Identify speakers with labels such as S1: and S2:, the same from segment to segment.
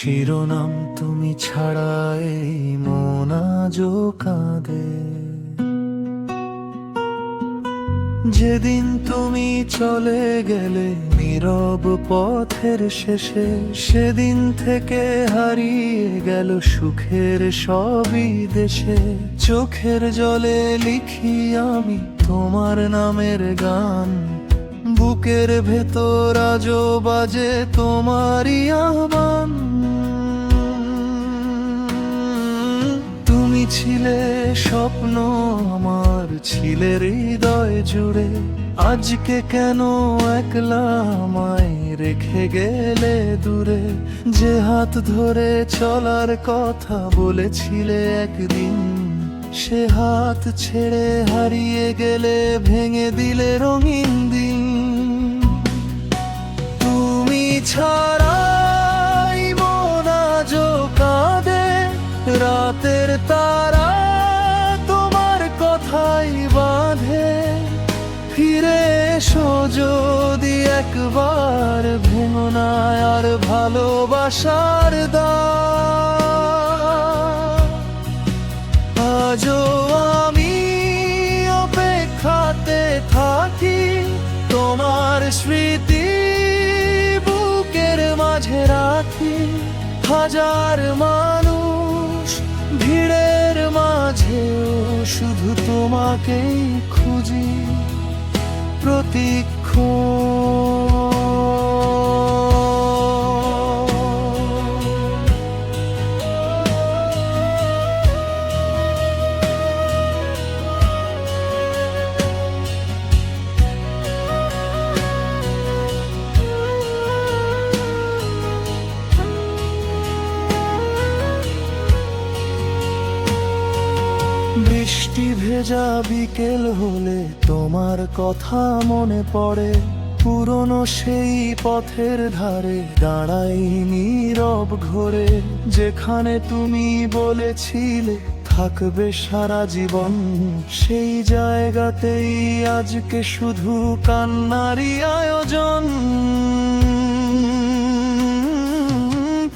S1: শিরোনাম তুমি ছাড়া এই মন আজও কাঁদে। যেদিন তুমি চলে গেলে নীরব পথের শেষে, সেদিন থেকে হারিয়ে গেল সুখের সবই দেশে। চোখের জলে লিখি আমি তোমার নামের গান, বুকের ভেতর আজও বাজে তোমারই আহ্বান। তুমি ছিলে স্বপ্ন আমার, ছিলে হৃদয় জুড়ে। আজকে কেন একলা আমায় রেখে গেলে দূরে? যে হাত ধরে চলার কথা বলেছিলে একদিন, সে হাত ছেড়ে হারিয়ে গেলে ভেঙে দিলে রঙিন দিন। তুমি ছাড়াই মন আজও কাঁদে, রাতের তারা তোমার কথাই বাঁধে। ফিরে এসো যদি একবার, ভেঙো না আর ভালোবাসার দ্বার। আজও আমি অপেক্ষাতে থাকি, তোমার স্মৃতি বুকের মাঝে রাখি। হাজার মানুষ ভিড়ের মাঝেও শুধু তোমাকেই খুঁজি প্রতিক্ষণ। বৃষ্টি ভেজা বিকেল হলে তোমার কথা মনে পড়ে। পুরনো সেই পথের ধারে দাঁড়াই নীরব ঘোরে, যেখানে তুমি বলেছিলে থাকবে সারা জীবন। সেই জায়গাতেই আজকে শুধু কান্নারই আয়োজন।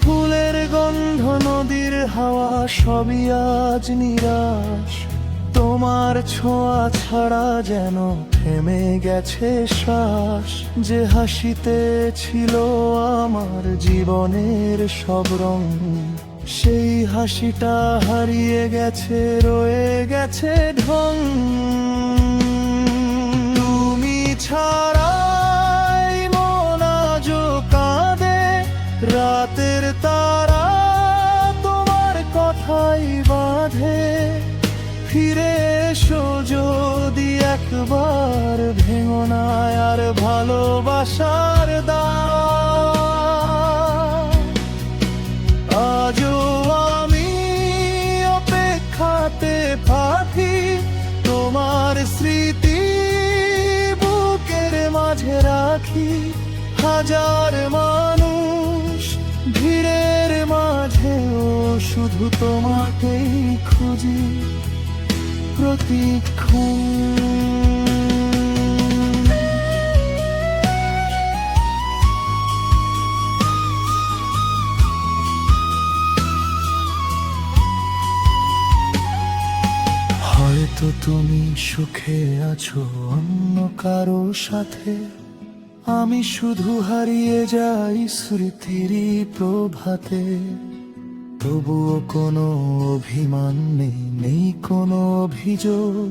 S1: ফুলের গন্ধ, নদীর হাওয়া সবই আজ নিরাশ। তোমার ছোঁয়া ছাড়া যেন থেমে গেছে শ্বাস। যে হাসিতে ছিল আমার জীবনের সব রং, সেই হাসিটা হারিয়ে গেছে, রয়ে গেছে ঢং। তুমি ছাড়াই মন আজও কাঁদে, রাতের তারা তোমার কথাই বাঁধে। ফিরে এসো যদি একবার, ভেঙো না আর ভালোবাসার দ্বার। আজও আমি অপেক্ষাতে থাকি, তোমার স্মৃতি বুকের মাঝে রাখি। হাজার মানুষ ভিড়ের মাঝেও শুধু তোমাকেই খুঁজি প্রতিক্ষণ। হয়তো তুমি সুখে আছো অন্য কারো সাথে, আমি শুধু হারিয়ে যাই স্মৃতিরই প্রভাতে। তবুও কোনো অভিমান নেই, নেই কোনো অভিযোগ।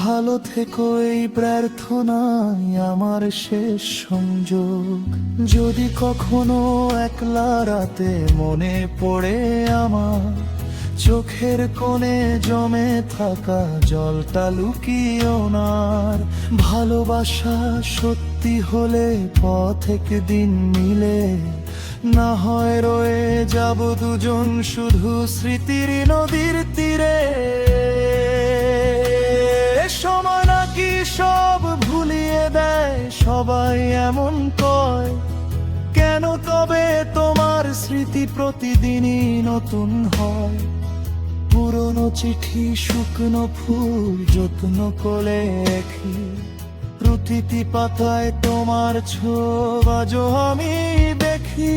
S1: ভালো থেকো এই প্রার্থনাই আমার শেষ সংযোগ। যদি কখনো একলা রাতে মনে পড়ে আমার, চোখের কোণে জমে থাকা জলটা লুকিও না। ভালোবাসা সত্যি হলে পথ একদিন মিলে, না হয় রয়ে যাব দুজন শুধু স্মৃতির নদীর তীরে। সময় নাকি সব ভুলিয়ে দেয়, সবাই এমন কয়। কেন তবে তোমার স্মৃতি প্রতিদিনই নতুন হয়? পুরনো চিঠি, শুকনো ফুল যত্ন করে রাখি। প্রতিটি পাতায় তোমার ছোঁয়া আজও আমি দেখি।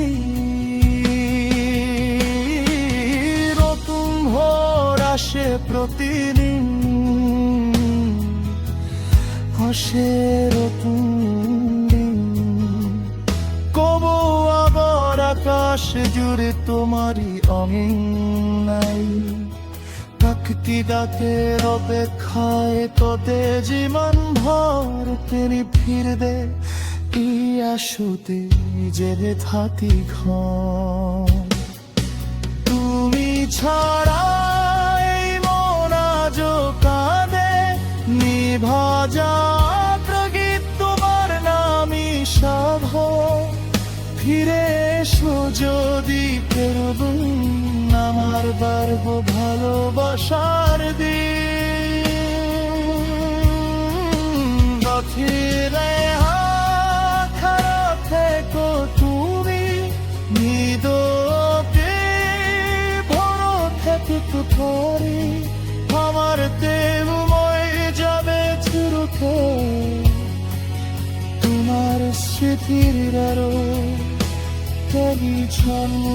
S1: আসে প্রতিদিন, আসে নতুন দিন। কবু আবার আকাশ জুড়ে তোমারই অঙ্গিনাই, প্রকৃতি ডাকের অপেক্ষায় তোদের জীবন ভর তেরি ফিরবে ই আশুতে জেরে থাকি ঘর। তুমি ছাড়া এই মন আজও কাঁদে, নিভা যাক গীত তোমার নামই সাধ। ফিরে এসো যদি ফেরবুন আমার বাড়ব ভালোবাসার দিন। পথিরে খারাপ থেকো তুমি, নিদকে ভরো থেকে তো ধরে, আমার দেবময় যাবে ছুরুকে তোমার স্মৃতির আরো তেরি ছন্ন।